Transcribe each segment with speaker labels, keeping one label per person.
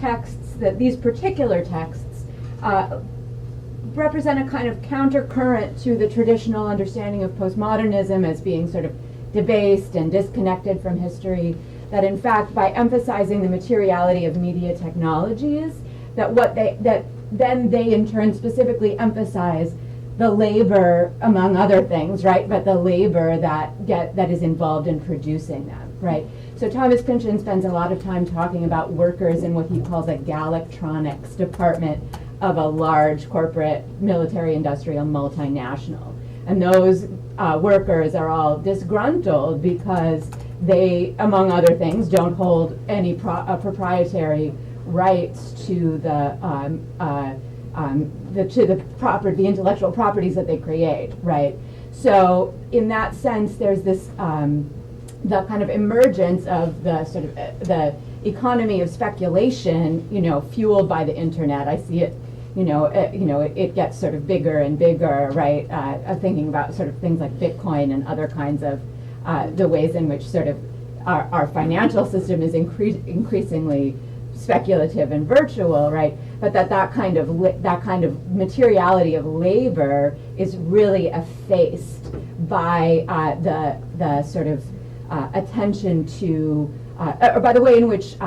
Speaker 1: texts, that these particular texts, represent a kind of countercurrent to the traditional understanding of postmodernism as being sort of debased and disconnected from history, that in fact by emphasizing the materiality of media technologies, that then they in turn specifically emphasize the labor, among other things, right? But the labor that is involved in producing them, right? So Thomas Pynchon spends a lot of time talking about workers in what he calls a galactronics department of a large corporate military industrial multinational. And those workers are all disgruntled because they, among other things, don't hold any proprietary rights to the intellectual properties that they create, right? So in that sense, there's this the kind of emergence of the sort of the economy of speculation, fueled by the internet. I see it, it gets sort of bigger and bigger, right? Thinking about sort of things like Bitcoin and other kinds of the ways in which sort of our financial system is increasingly speculative and virtual, right? But that kind of materiality of labor is really effaced by the sort of attention to, or by the way in which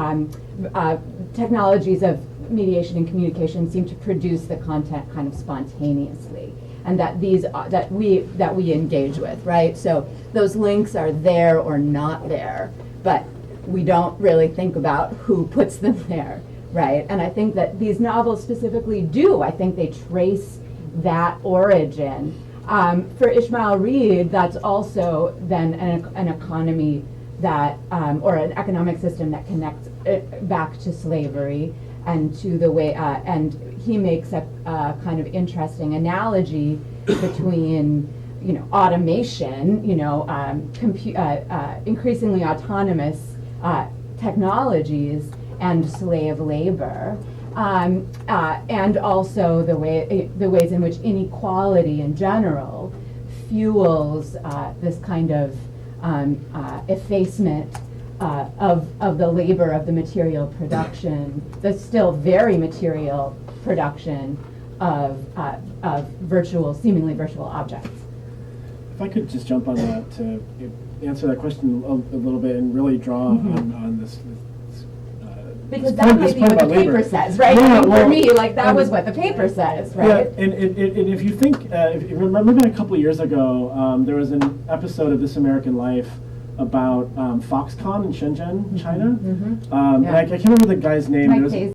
Speaker 1: technologies of mediation and communication seem to produce the content kind of spontaneously, and that we engage with, right? So those links are there or not there, but we don't really think about who puts them there, right? And I think that these novels specifically do. I think they trace that origin. For Ishmael Reed, that's also then an economy that, or an economic system that connects back to slavery and to the way, and he makes a kind of interesting analogy between, automation, increasingly autonomous technologies and slave labor, and also the ways in which inequality in general fuels this kind of effacement of the labor of the material production, the still very material production of seemingly virtual objects.
Speaker 2: If I could just jump on that to answer that question a little bit and really draw on this.
Speaker 1: Because that might be what the paper says, right?
Speaker 2: Yeah,
Speaker 1: for me, that was what the paper says, right?
Speaker 2: Yeah, and if you think, if you remember a couple of years ago, there was an episode of This American Life about Foxconn in Shenzhen, China. And I can't remember the guy's name.